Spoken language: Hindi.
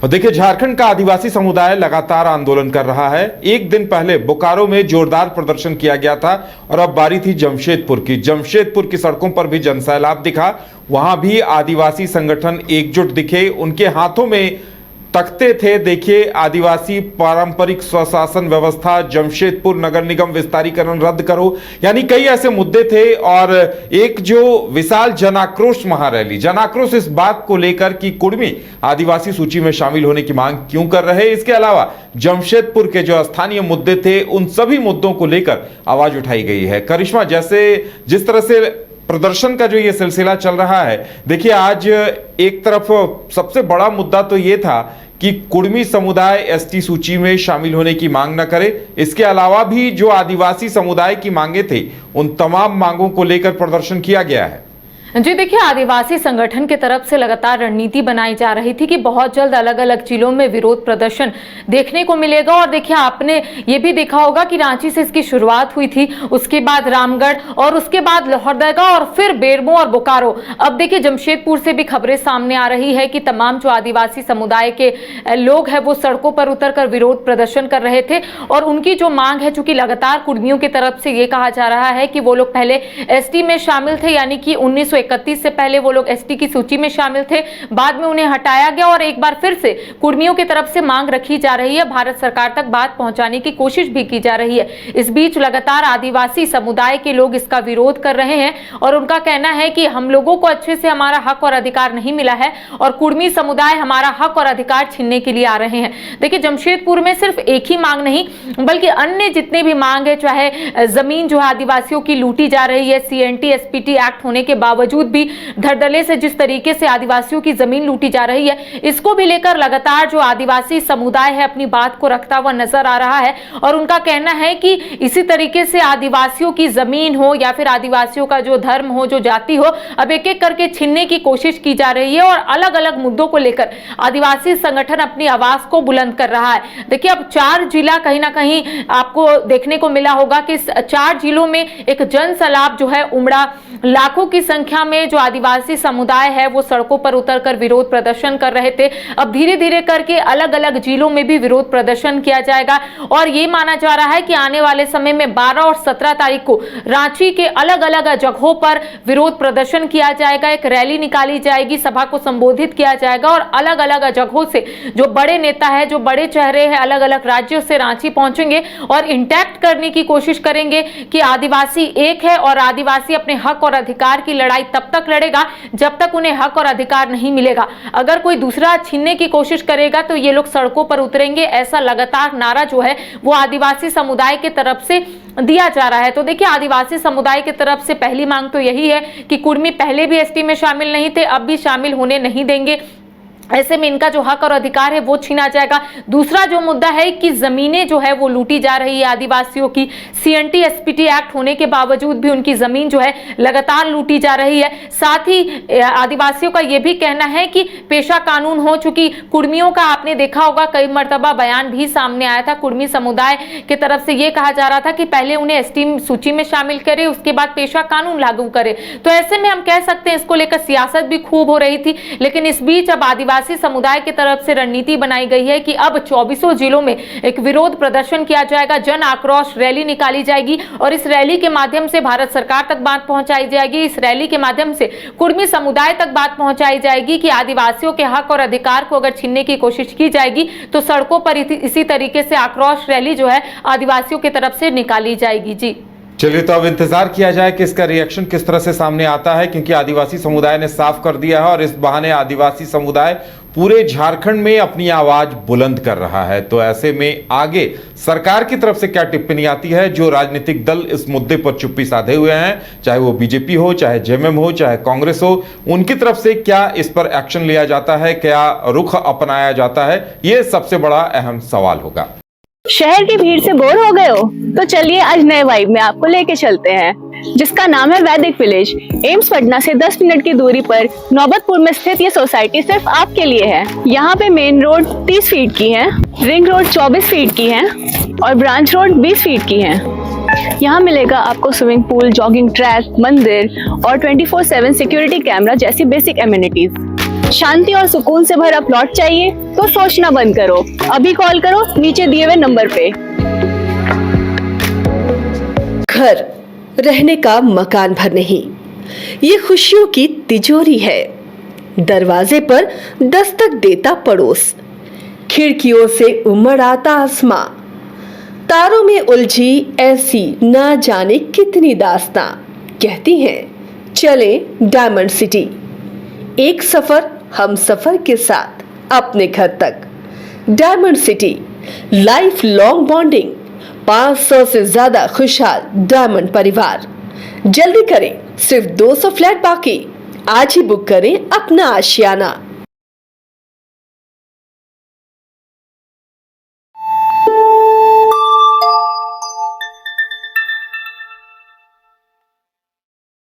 और देखिए, झारखंड का आदिवासी समुदाय लगातार आंदोलन कर रहा है। एक दिन पहले बोकारो में जोरदार प्रदर्शन किया गया था और अब बारी थी जमशेदपुर की। जमशेदपुर की सड़कों पर भी जनसैलाब दिखा। वहां भी आदिवासी संगठन एकजुट दिखे। उनके हाथों में तख्ते थे। देखिए, आदिवासी पारंपरिक स्वशासन व्यवस्था, जमशेदपुर नगर निगम विस्तारीकरण रद्द करो, यानी कई ऐसे मुद्दे थे। और एक जो विशाल जनाक्रोश महारैली, जनाक्रोश इस बात को लेकर कि कुर्मी आदिवासी सूची में शामिल होने की मांग क्यों कर रहे। इसके अलावा जमशेदपुर के जो स्थानीय मुद्दे थे, उन सभी मुद्दों को लेकर आवाज उठाई गई है। करिश्मा, जैसे जिस तरह से प्रदर्शन का जो ये सिलसिला चल रहा है, देखिए आज एक तरफ सबसे बड़ा मुद्दा तो ये था कि कुर्मी समुदाय एसटी सूची में शामिल होने की मांग न करे। इसके अलावा भी जो आदिवासी समुदाय की मांगे थे, उन तमाम मांगों को लेकर प्रदर्शन किया गया है। जी देखिए, आदिवासी संगठन की तरफ से लगातार रणनीति बनाई जा रही थी कि बहुत जल्द अलग अलग जिलों में विरोध प्रदर्शन देखने को मिलेगा। और देखिए, आपने ये भी देखा होगा कि रांची से इसकी शुरुआत हुई थी, उसके बाद रामगढ़ और उसके बाद लोहरदगा और फिर बेरमो और बोकारो। अब देखिए, जमशेदपुर से भी खबरें सामने आ रही है कि तमाम जो आदिवासी समुदाय के लोग हैं वो सड़कों पर उतरकर विरोध प्रदर्शन कर रहे थे। और उनकी जो मांग है, चूंकि लगातार कुर्मियों की तरफ से ये कहा जा रहा है कि वो लोग पहले एसटी में शामिल थे, यानी कि 1931 से पहले वो लोग एसटी की सूची में शामिल थे, बाद में उन्हें हटाया गया और एक बार फिर से कुर्मियों की तरफ से मांग रखी जा रही है। भारत सरकार तक बात पहुंचाने की कोशिश भी की जा रही है। इस बीच लगातार आदिवासी समुदाय के लोग इसका विरोध कर रहे हैं और उनका कहना है कि हम लोगों को अच्छे से हमारा हक और अधिकार नहीं मिला है और कुर्मी समुदाय हमारा हक और अधिकार छीनने के लिए आ रहे हैं। देखिए, जमशेदपुर में सिर्फ एक ही मांग नहीं बल्कि अन्य जितने भी मांग है, चाहे जमीन जो है आदिवासियों की लूटी जा रही है, सीएनटी एसपीटी एक्ट होने के बावजूद भी धड़ल्ले से जिस तरीके से आदिवासियों की जमीन लूटी जा रही है, इसको भी लेकर लगातार जो आदिवासी समुदाय है अपनी बात को रखता हुआ नजर आ रहा है। और उनका कहना है कि इसी तरीके से आदिवासियों की जमीन हो या फिर आदिवासियों का जो धर्म हो, जो जाति हो, अब एक एक करके छीनने की कोशिश की जा रही है और अलग अलग मुद्दों को लेकर आदिवासी संगठन अपनी आवाज को बुलंद कर रहा है। देखिए, अब 4 जिला कहीं ना कहीं आपको देखने को मिला होगा कि 4 जिलों में एक जन सैलाब जो है उमड़ा। लाखों की संख्या में जो आदिवासी समुदाय है वो सड़कों पर उतरकर विरोध प्रदर्शन कर रहे थे। अब धीरे धीरे करके अलग अलग जिलों में भी विरोध प्रदर्शन किया जाएगा और ये माना जा रहा है कि आने वाले समय में 12 और 17 तारीख को रांची के अलग अलग जगहों पर विरोध प्रदर्शन किया जाएगा। एक रैली निकाली जाएगी, सभा को संबोधित किया जाएगा और अलग अलग जगहों से जो बड़े नेता है, जो बड़े चेहरे हैं, अलग अलग राज्यों से रांची पहुंचेंगे और इंटैक्ट करने की कोशिश करेंगे कि आदिवासी एक है और आदिवासी अपने हक और अधिकार की लड़ाई तब तक लड़ेगा जब तक उन्हें हक और अधिकार नहीं मिलेगा। अगर कोई दूसरा छीनने की कोशिश करेगा तो ये लोग सड़कों पर उतरेंगे। ऐसा लगातार नारा जो है वो आदिवासी समुदाय की तरफ से दिया जा रहा है। तो देखिए, आदिवासी समुदाय की तरफ से पहली मांग तो यही है कि कुर्मी पहले भी एसटी में शामिल नहीं थे, अब भी शामिल होने नहीं देंगे। ऐसे में इनका जो हक और अधिकार है वो छीना जाएगा। दूसरा जो मुद्दा है कि जमीनें जो है वो लूटी जा रही है आदिवासियों की। सीएनटी एसपीटी एक्ट होने के बावजूद भी उनकी जमीन जो है लगातार लूटी जा रही है। साथ ही आदिवासियों का ये भी कहना है कि पेशा कानून हो, चूंकि कुर्मियों का आपने देखा होगा कई मर्तबा बयान भी सामने आया था। कुर्मी समुदाय की तरफ से ये कहा जा रहा था कि पहले उन्हें एसटी सूची में शामिल करे, उसके बाद पेशा कानून लागू करे। तो ऐसे में हम कह सकते हैं इसको लेकर सियासत भी खूब हो रही थी। लेकिन इस बीच अब आदिवासी समुदाय की तरफ से रणनीति बनाई गई है कि अब 24 जिलों में एक विरोध प्रदर्शन किया जाएगा, जन आक्रोश रैली निकाली जाएगी और इस रैली के माध्यम से भारत सरकार तक बात पहुंचाई जाएगी। इस रैली के माध्यम से कुर्मी समुदाय तक बात पहुंचाई जाएगी कि आदिवासियों के हक और अधिकार को अगर छीनने की कोशिश की जाएगी तो सड़कों पर इसी तरीके से आक्रोश रैली जो है आदिवासियों की तरफ से निकाली जाएगी। जी चलिए, तो अब इंतजार किया जाए कि इसका रिएक्शन किस तरह से सामने आता है, क्योंकि आदिवासी समुदाय ने साफ कर दिया है और इस बहाने आदिवासी समुदाय पूरे झारखंड में अपनी आवाज बुलंद कर रहा है। तो ऐसे में आगे सरकार की तरफ से क्या टिप्पणी आती है, जो राजनीतिक दल इस मुद्दे पर चुप्पी साधे हुए हैं, चाहे वो बीजेपी हो, चाहे जेएमएम हो, चाहे कांग्रेस हो, उनकी तरफ से क्या इस पर एक्शन लिया जाता है, क्या रुख अपनाया जाता है, ये सबसे बड़ा अहम सवाल होगा। शहर की भीड़ से बोर हो गए हो तो चलिए आज नए वाइब में आपको लेके चलते हैं, जिसका नाम है वैदिक विलेज। एम्स पटना से 10 मिनट की दूरी पर नौबतपुर में स्थित ये सोसाइटी सिर्फ आपके लिए है। यहाँ पे मेन रोड 30 फीट की है, रिंग रोड 24 फीट की है और ब्रांच रोड 20 फीट की है। यहाँ मिलेगा आपको स्विमिंग पूल, जॉगिंग ट्रैक, मंदिर और 24/7 सिक्योरिटी कैमरा जैसी बेसिक एमिनिटीज। शांति और सुकून से भरा प्लॉट चाहिए तो सोचना बंद करो, अभी कॉल करो नीचे दिए हुए नंबर पे। घर रहने का मकान भर नहीं, ये खुशियों की तिजोरी है। दरवाजे पर दस्तक देता पड़ोस, खिड़कियों से उमड़ आता आसमां, तारों में उलझी ऐसी ना जाने कितनी दास्तां। कहती हैं चले डायमंड सिटी, एक सफर हम सफर के साथ अपने घर तक। Diamond city, life long bonding, 500 से ज्यादा खुशहाल डायमंड परिवार। जल्दी करें, सिर्फ 200 फ्लैट बाकी। आज ही बुक करें अपना आशियाना।